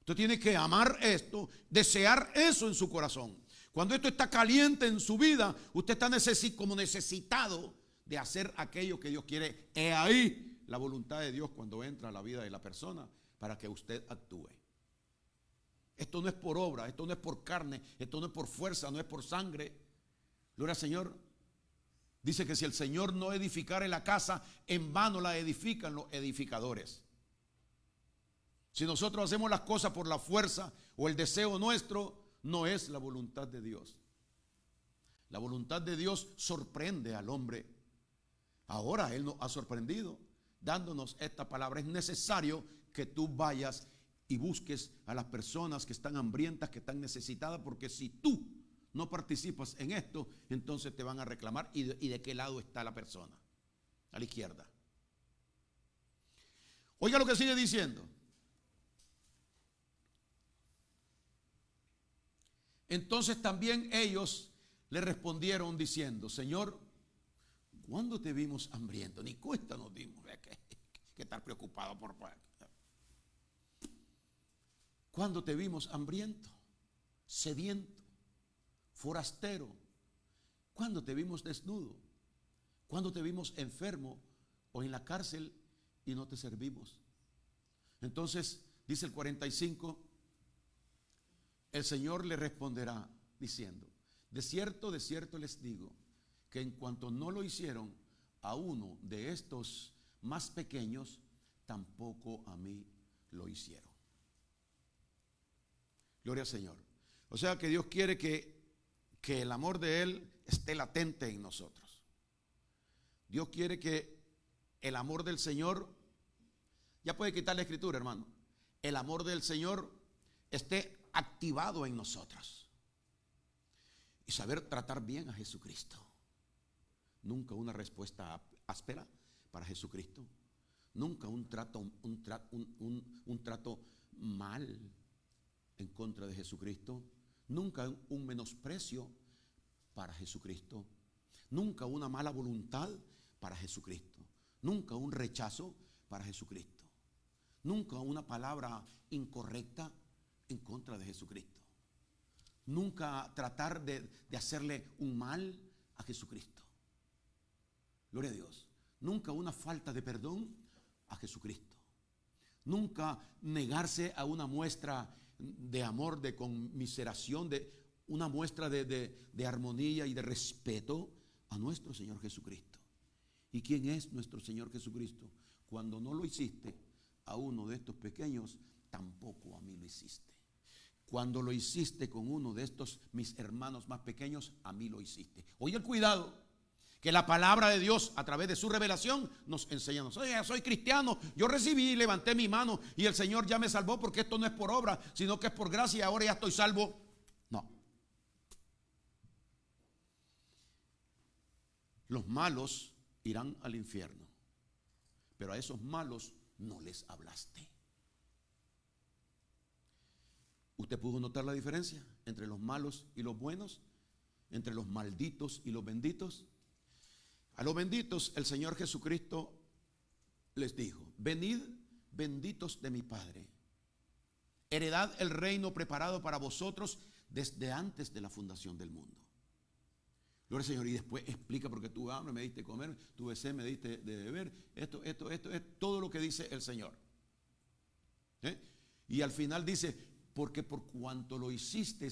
Usted tiene que amar esto, desear eso en su corazón. Cuando esto está caliente en su vida, usted está como necesitado de hacer aquello que Dios quiere. He ahí la voluntad de Dios cuando entra a la vida de la persona para que usted actúe. Esto no es por obra, esto no es por carne, esto no es por fuerza, no es por sangre. Gloria al Señor. Dice que si el Señor no edificare la casa, en vano la edifican los edificadores. Si nosotros hacemos las cosas por la fuerza o el deseo nuestro, no es la voluntad de Dios. La voluntad de Dios sorprende al hombre. Ahora Él nos ha sorprendido dándonos esta palabra. Es necesario que tú vayas y busques a las personas que están hambrientas, que están necesitadas, porque si tú no participas en esto, entonces te van a reclamar. ¿Y de qué lado está la persona? A la izquierda. Oiga lo que sigue diciendo. Entonces también ellos le respondieron diciendo: Señor, ¿cuándo te vimos hambriento? Ni cuenta nos dimos que estar preocupado por... ¿Cuándo te vimos hambriento, sediento, forastero? ¿Cuándo te vimos desnudo? ¿Cuándo te vimos enfermo o en la cárcel y no te servimos? Entonces dice el 45, el Señor le responderá diciendo: de cierto les digo, que en cuanto no lo hicieron a uno de estos más pequeños, tampoco a mí lo hicieron. Gloria al Señor. O sea que Dios quiere que el amor de Él esté latente en nosotros. Dios quiere que el amor del Señor, ya puede quitar la escritura, hermano, el amor del Señor esté activado en nosotros. Y saber tratar bien a Jesucristo. Nunca una respuesta áspera para Jesucristo. Nunca un trato mal en contra de Jesucristo. Nunca un menosprecio para Jesucristo. Nunca una mala voluntad para Jesucristo. Nunca un rechazo para Jesucristo. Nunca una palabra incorrecta en contra de Jesucristo. Nunca tratar de hacerle un mal a Jesucristo. Gloria a Dios. Nunca una falta de perdón a Jesucristo. Nunca negarse a una muestra de amor, de conmiseración, de una muestra de armonía y de respeto a nuestro Señor Jesucristo. ¿Y quién es nuestro Señor Jesucristo? Cuando no lo hiciste a uno de estos pequeños, tampoco a mí lo hiciste. Cuando lo hiciste con uno de estos mis hermanos más pequeños, a mí lo hiciste. Oye, el cuidado, que la palabra de Dios a través de su revelación nos enseña. Oye, soy cristiano, yo recibí, levanté mi mano y el Señor ya me salvó, porque esto no es por obra, sino que es por gracia y ahora ya estoy salvo. No. Los malos irán al infierno, pero a esos malos no les hablaste. ¿Usted pudo notar la diferencia entre los malos y los buenos? Entre los malditos y los benditos. A los benditos el Señor Jesucristo les dijo: venid benditos de mi Padre, heredad el reino preparado para vosotros desde antes de la fundación del mundo. Gloria al Señor. Y después explica: porque tuve hambre, me diste de comer, tuve sed, me diste de beber. Esto es todo lo que dice el Señor. Y al final dice: porque por cuanto lo hiciste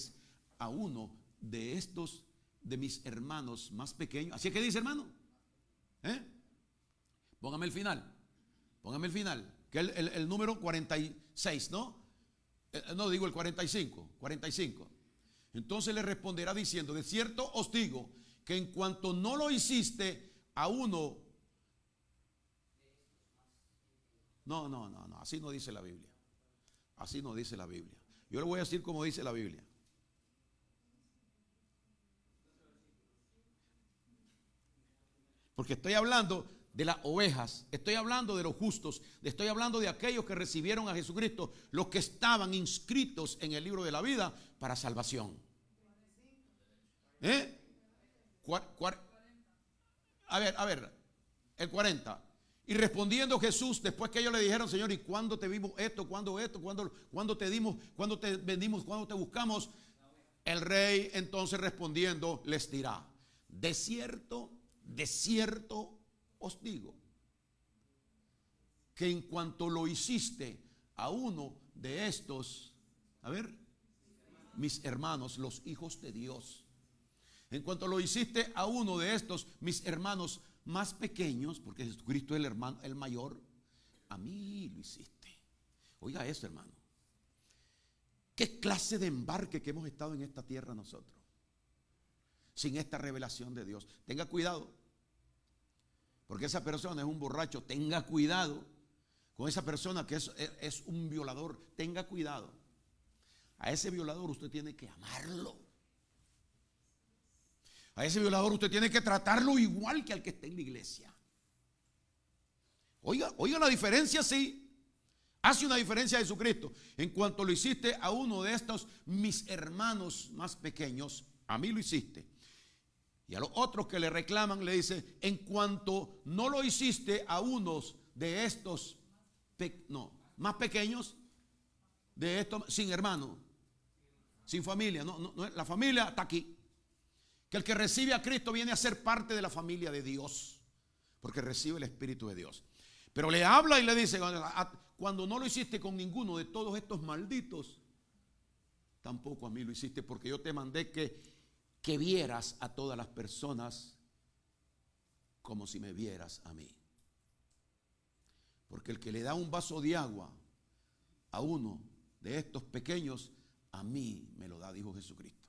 a uno de estos de mis hermanos más pequeños. Así es que dice, hermano. Póngame el final. Póngame el final. Que el número 46, ¿no? No, digo el 45. Entonces le responderá diciendo: de cierto os digo que en cuanto no lo hiciste a uno. No, así no dice la Biblia. Así no dice la Biblia. Yo le voy a decir como dice la Biblia. Porque estoy hablando de las ovejas, estoy hablando de los justos, estoy hablando de aquellos que recibieron a Jesucristo, los que estaban inscritos en el libro de la vida para salvación. A ver, el 40. Y respondiendo Jesús, después que ellos le dijeron: Señor, ¿y cuándo te vimos esto? ¿Cuándo esto? ¿Cuándo te dimos? ¿Cuándo te vendimos? ¿Cuándo te buscamos? El rey entonces respondiendo les dirá: de cierto os digo, que en cuanto lo hiciste a uno de estos, mis hermanos, los hijos de Dios. En cuanto lo hiciste a uno de estos, mis hermanos más pequeños, porque Jesucristo es el hermano, el mayor, a mí lo hiciste. Oiga eso, hermano. ¿Qué clase de embarque que hemos estado en esta tierra nosotros? Sin esta revelación de Dios. Tenga cuidado. Porque esa persona es un borracho. Tenga cuidado con esa persona que es un violador. Tenga cuidado. A ese violador usted tiene que amarlo. A ese violador usted tiene que tratarlo igual que al que está en la iglesia. Oiga la diferencia, sí. Hace una diferencia Jesucristo. En cuanto lo hiciste a uno de estos mis hermanos más pequeños, a mí lo hiciste. Y a los otros que le reclaman le dice, en cuanto no lo hiciste a unos de estos más pequeños, de estos sin hermano, sin familia, no, la familia está aquí. Que el que recibe a Cristo viene a ser parte de la familia de Dios, porque recibe el Espíritu de Dios. Pero le habla y le dice, cuando no lo hiciste con ninguno de todos estos malditos, tampoco a mí lo hiciste, porque yo te mandé que vieras a todas las personas como si me vieras a mí. Porque el que le da un vaso de agua a uno de estos pequeños, a mí me lo da, dijo Jesucristo.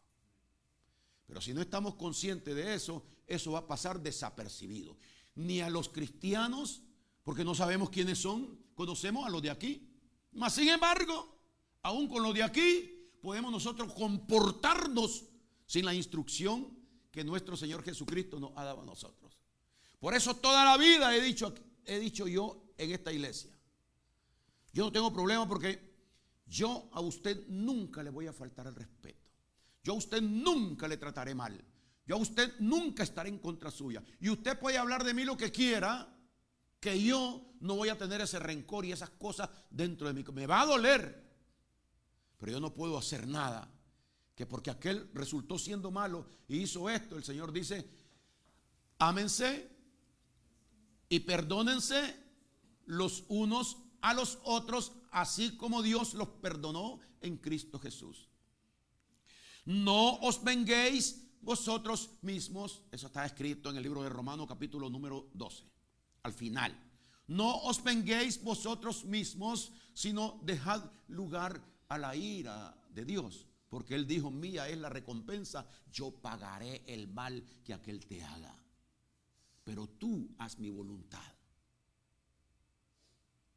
Pero si no estamos conscientes de eso, eso va a pasar desapercibido. Ni a los cristianos, porque no sabemos quiénes son, conocemos a los de aquí. Mas sin embargo, aún con los de aquí, podemos nosotros comportarnos sin la instrucción que nuestro Señor Jesucristo nos ha dado a nosotros. Por eso toda la vida he dicho yo en esta iglesia, yo no tengo problema porque yo a usted nunca le voy a faltar el respeto. Yo a usted nunca le trataré mal. Yo a usted nunca estaré en contra suya. Y usted puede hablar de mí lo que quiera, que yo no voy a tener ese rencor y esas cosas dentro de mí. Me va a doler, pero yo no puedo hacer nada. Que porque aquel resultó siendo malo y hizo esto, el Señor dice, ámense y perdónense los unos a los otros, así como Dios los perdonó en Cristo Jesús. No os venguéis vosotros mismos. Eso está escrito en el libro de Romanos capítulo número 12. Al final. No os venguéis vosotros mismos, sino dejad lugar a la ira de Dios. Porque Él dijo, mía es la recompensa, yo pagaré el mal que aquel te haga. Pero tú haz mi voluntad.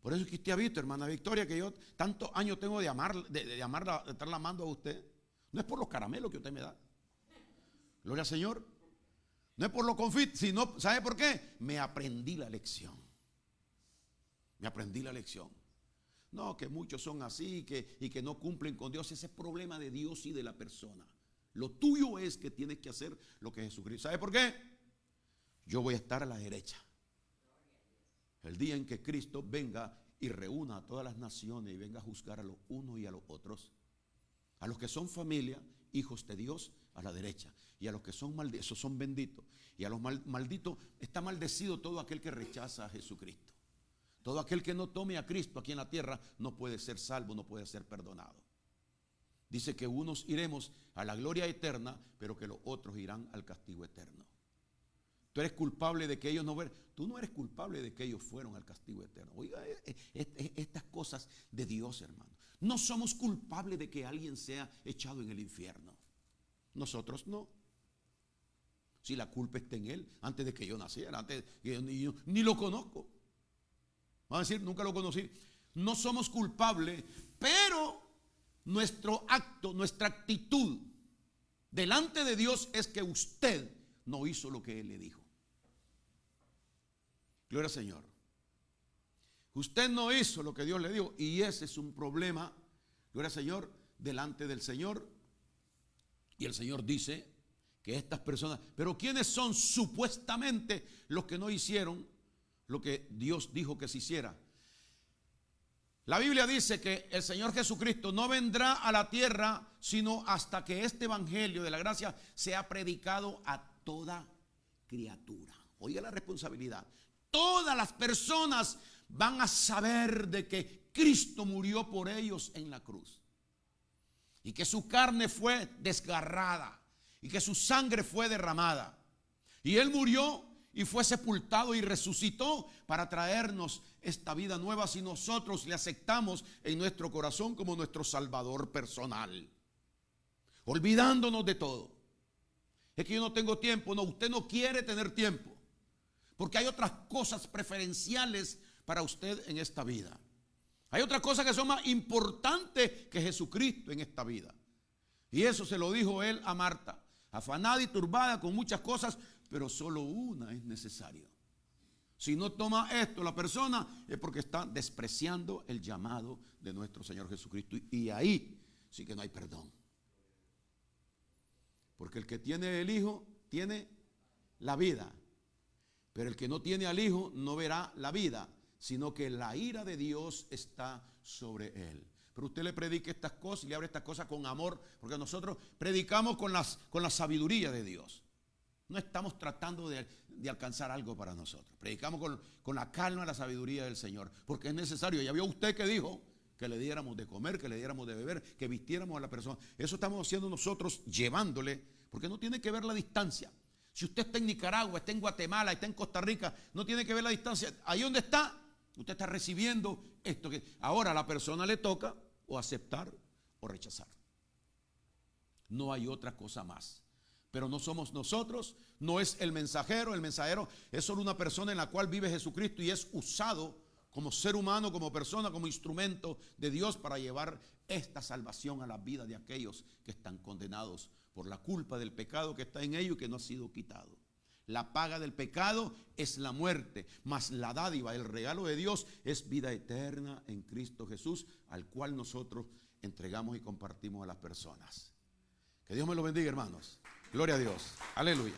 Por eso es que usted ha visto, hermana Victoria, que yo tantos años tengo de amarla, de estarla amando a usted. No es por los caramelos que usted me da. Gloria al Señor. No es por los confites, sino, ¿sabe por qué? Me aprendí la lección. Me aprendí la lección. No, que muchos son así y que no cumplen con Dios. Ese es problema de Dios y de la persona. Lo tuyo es que tienes que hacer lo que Jesucristo. ¿Sabe por qué? Yo voy a estar a la derecha. El día en que Cristo venga y reúna a todas las naciones y venga a juzgar a los unos y a los otros. A los que son familia, hijos de Dios, a la derecha. Y a los que son malditos, esos son benditos. Y a los malditos está maldecido todo aquel que rechaza a Jesucristo. Todo aquel que no tome a Cristo aquí en la tierra no puede ser salvo, no puede ser perdonado. Dice que unos iremos a la gloria eterna, pero que los otros irán al castigo eterno. Tú eres culpable de que ellos no fueron. Tú no eres culpable de que ellos fueron al castigo eterno. Oiga, estas cosas de Dios, hermano. No somos culpables de que alguien sea echado en el infierno. Nosotros no. Si la culpa está en él, antes de que yo naciera, antes de que yo ni lo conozco. Vamos a decir, nunca lo conocí. No somos culpables, pero nuestro acto, nuestra actitud delante de Dios es que usted no hizo lo que Él le dijo. Gloria al Señor. Usted no hizo lo que Dios le dijo y ese es un problema, gloria al Señor, delante del Señor. Y el Señor dice que estas personas, pero ¿quiénes son supuestamente los que no hicieron lo que Dios dijo que se hiciera? La Biblia dice que el Señor Jesucristo no vendrá a la tierra sino hasta que este evangelio de la gracia sea predicado a toda criatura. Oiga la responsabilidad. Todas las personas van a saber de que Cristo murió por ellos en la cruz. y que su carne fue desgarrada y que su sangre fue derramada. Y Él murió y fue sepultado y resucitó para traernos esta vida nueva si nosotros le aceptamos en nuestro corazón como nuestro Salvador personal. Olvidándonos de todo. Es que yo no tengo tiempo. No, usted no quiere tener tiempo. Porque hay otras cosas preferenciales para usted en esta vida. Hay otras cosas que son más importantes que Jesucristo en esta vida. Y eso se lo dijo Él a Marta, afanada y turbada con muchas cosas, pero solo una es necesario. Si no toma esto la persona es porque está despreciando el llamado de nuestro Señor Jesucristo. Y ahí sí que no hay perdón. Porque el que tiene el Hijo tiene la vida. Pero el que no tiene al Hijo no verá la vida, sino que la ira de Dios está sobre él. Pero usted le predique estas cosas y le abre estas cosas con amor, porque nosotros predicamos con la sabiduría de Dios. No estamos tratando de alcanzar algo para nosotros. Predicamos con la calma y la sabiduría del Señor, porque es necesario. Ya vio usted que dijo que le diéramos de comer, que le diéramos de beber, que vistiéramos a la persona. Eso estamos haciendo nosotros, llevándole, porque no tiene que ver la distancia. Si usted está en Nicaragua, está en Guatemala, está en Costa Rica, no tiene que ver la distancia. Ahí donde está, usted está recibiendo esto que ahora a la persona le toca o aceptar o rechazar. No hay otra cosa más. Pero no somos nosotros, no es el mensajero es solo una persona en la cual vive Jesucristo y es usado como ser humano, como persona, como instrumento de Dios para llevar esta salvación a la vida de aquellos que están condenados por la culpa del pecado que está en ellos y que no ha sido quitado. La paga del pecado es la muerte, mas la dádiva, el regalo de Dios es vida eterna en Cristo Jesús, al cual nosotros entregamos y compartimos a las personas. Que Dios me lo bendiga, hermanos. Gloria a Dios. Aleluya.